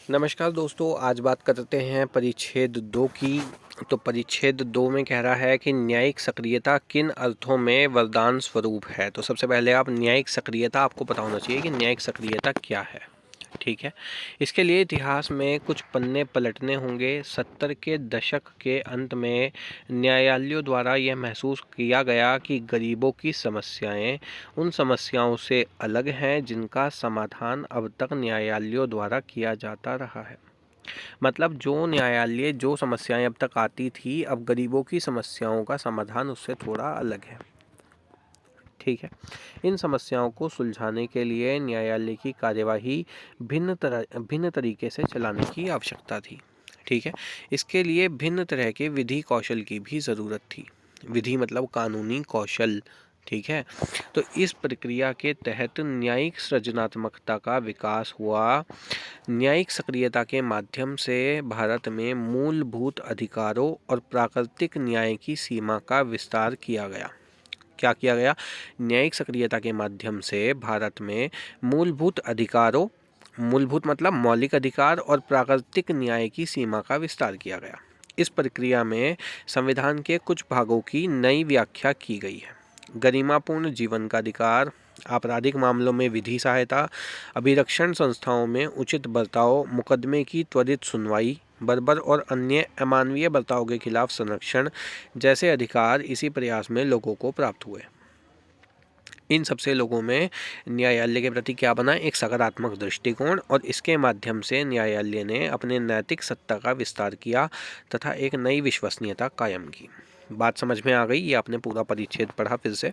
नमस्कार दोस्तों, आज बात करते हैं परिच्छेद 2 की। तो परिच्छेद 2 में कह रहा है कि न्यायिक सक्रियता किन अर्थों में वरदान स्वरूप है। तो सबसे पहले आप न्यायिक सक्रियता आपको पता होना चाहिए कि न्यायिक सक्रियता क्या है। ठीक है, इसके लिए इतिहास में कुछ पन्ने पलटने होंगे। 70 के दशक के अंत में न्यायालयों द्वारा यह महसूस किया गया कि गरीबों की समस्याएं उन समस्याओं से अलग हैं जिनका समाधान अब तक न्यायालयों द्वारा किया जाता रहा है। मतलब जो न्यायालय जो समस्याएं अब तक आती थी, अब गरीबों की समस्याओं का समाधान उससे थोड़ा अलग है। ठीक है, इन समस्याओं को सुलझाने के लिए न्यायालय की कार्यवाही भिन्न तरीके से चलाने की आवश्यकता थी। ठीक है, इसके लिए भिन्न तरह के विधि कौशल की भी ज़रूरत थी। विधि मतलब कानूनी कौशल। ठीक है, तो इस प्रक्रिया के तहत न्यायिक सृजनात्मकता का विकास हुआ। न्यायिक सक्रियता के माध्यम से भारत में मूलभूत अधिकारों और प्राकृतिक न्याय की सीमा का विस्तार किया गया। क्या किया गया? न्यायिक सक्रियता के माध्यम से भारत में मूलभूत अधिकारों, मूलभूत मतलब मौलिक अधिकार, और प्राकृतिक न्याय की सीमा का विस्तार किया गया। इस प्रक्रिया में संविधान के कुछ भागों की नई व्याख्या की गई है। गरिमापूर्ण जीवन का अधिकार, आपराधिक मामलों में विधि सहायता, अभिरक्षण संस्थाओं में उचित बर्ताव, मुकदमे की त्वरित सुनवाई, बर्बर और अन्य अमानवीय बर्ताव के खिलाफ संरक्षण जैसे अधिकार इसी प्रयास में लोगों को प्राप्त हुए। इन सबसे लोगों में न्यायालय के प्रति क्या बना? एक सकारात्मक दृष्टिकोण, और इसके माध्यम से न्यायालय ने अपने नैतिक सत्ता का विस्तार किया तथा एक नई विश्वसनीयता कायम की। बात समझ में आ गई? ये आपने पूरा परिच्छेद पढ़ा फिर से,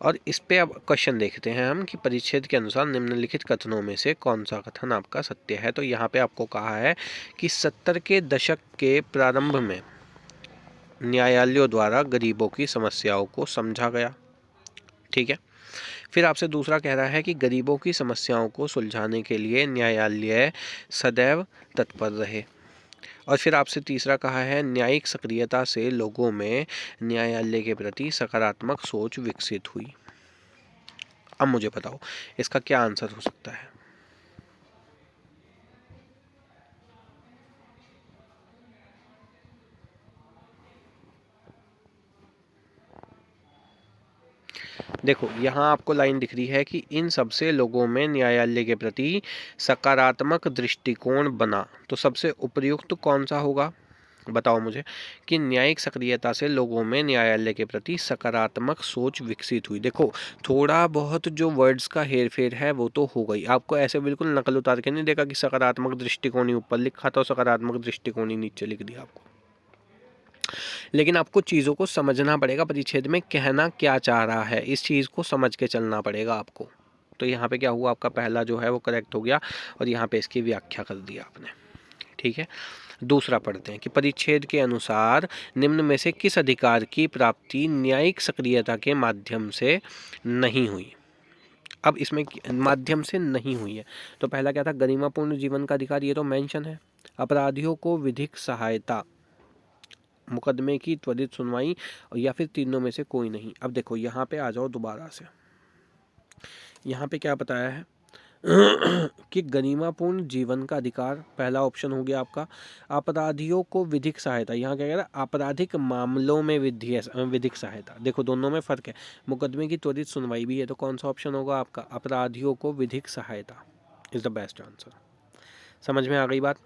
और इस पे अब क्वेश्चन देखते हैं हम कि परिच्छेद के अनुसार निम्नलिखित कथनों में से कौन सा कथन आपका सत्य है। तो यहाँ पे आपको कहा है कि 70 के दशक के प्रारंभ में न्यायालयों द्वारा गरीबों की समस्याओं को समझा गया। ठीक है, फिर आपसे दूसरा कह रहा है कि गरीबों की समस्याओं को सुलझाने के लिए न्यायालय सदैव तत्पर रहे। और फिर आपसे तीसरा कहा है न्यायिक सक्रियता से लोगों में न्यायालय के प्रति सकारात्मक सोच विकसित हुई। अब मुझे बताओ इसका क्या आंसर हो सकता है। देखो यहाँ आपको लाइन दिख रही है कि इन सबसे लोगों में न्यायालय के प्रति सकारात्मक दृष्टिकोण बना। तो सबसे उपयुक्त कौन सा होगा? बताओ मुझे कि न्यायिक सक्रियता से लोगों में न्यायालय के प्रति सकारात्मक सोच विकसित हुई। देखो थोड़ा बहुत जो वर्ड्स का हेर फेर है वो तो हो गई। आपको ऐसे बिल्कुल नकल उतार के नहीं देखा कि सकारात्मक दृष्टिकोण ही ऊपर लिखा था और सकारात्मक दृष्टिकोण ही नीचे लिख दिया आपको। लेकिन आपको चीज़ों को समझना पड़ेगा, परिच्छेद में कहना क्या चाह रहा है, इस चीज़ को समझ के चलना पड़ेगा आपको। तो यहाँ पे क्या हुआ, आपका पहला जो है वो करेक्ट हो गया और यहाँ पे इसकी व्याख्या कर दिया आपने। ठीक है, दूसरा पढ़ते हैं कि परिच्छेद के अनुसार निम्न में से किस अधिकार की प्राप्ति न्यायिक सक्रियता के माध्यम से नहीं हुई। अब इसमें माध्यम से नहीं हुई है तो पहला क्या था? गरिमापूर्ण जीवन का अधिकार, ये तो मेंशन है। अपराधियों को विधिक सहायता, मुकदमे की त्वरित सुनवाई, या फिर तीनों में से कोई नहीं। अब देखो यहाँ पे आ जाओ दोबारा से। यहाँ पे क्या बताया है कि गरिमापूर्ण जीवन का अधिकार पहला ऑप्शन हो गया आपका। अपराधियों को विधिक सहायता, यहाँ क्या कह रहा है? आपराधिक मामलों में विधिक सहायता। देखो दोनों में फ़र्क है। मुकदमे की त्वरित सुनवाई भी है, तो कौन सा ऑप्शन होगा आपका? अपराधियों को विधिक सहायता इज़ द बेस्ट आंसर। समझ में आ गई बात?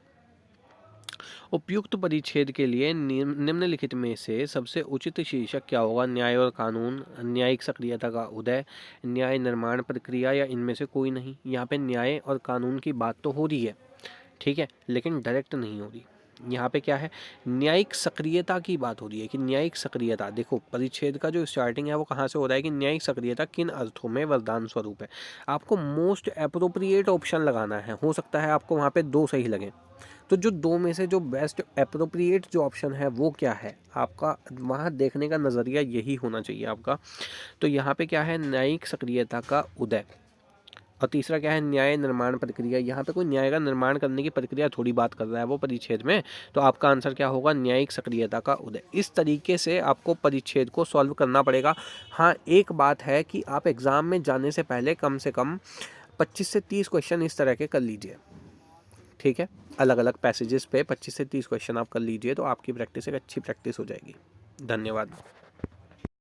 उपयुक्त परिच्छेद के लिए निम्नलिखित में से सबसे उचित शीर्षक क्या होगा? न्याय और कानून, न्यायिक सक्रियता का उदय, न्याय निर्माण प्रक्रिया, या इनमें से कोई नहीं। यहाँ पे न्याय और कानून की बात तो हो रही है, ठीक है, लेकिन डायरेक्ट नहीं हो रही। यहाँ पे क्या है? न्यायिक सक्रियता की बात हो रही है कि न्यायिक सक्रियता। देखो परिच्छेद का जो स्टार्टिंग है वो कहाँ से हो रहा है कि न्यायिक सक्रियता किन अर्थों में वरदान स्वरूप है। आपको मोस्ट अप्रोप्रिएट ऑप्शन लगाना है। हो सकता है आपको वहाँ पे दो सही लगे, तो जो दो में से जो बेस्ट अप्रोप्रिएट जो ऑप्शन है वो क्या है आपका, वहाँ देखने का नज़रिया यही होना चाहिए आपका। तो यहाँ पे क्या है? न्यायिक सक्रियता का उदय। और तीसरा क्या है? न्याय निर्माण प्रक्रिया। यहाँ पे कोई न्याय का निर्माण करने की प्रक्रिया थोड़ी बात कर रहा है वो परिच्छेद में। तो आपका आंसर क्या होगा? न्यायिक सक्रियता का उदय। इस तरीके से आपको परिच्छेद को सॉल्व करना पड़ेगा। हाँ, एक बात है कि आप एग्ज़ाम में जाने से पहले कम से कम 25 से 30 क्वेश्चन इस तरह के कर लीजिए। ठीक है, अलग अलग पैसेजेस पे 25 से 30 क्वेश्चन आप कर लीजिए तो आपकी प्रैक्टिस एक अच्छी प्रैक्टिस हो जाएगी। धन्यवाद।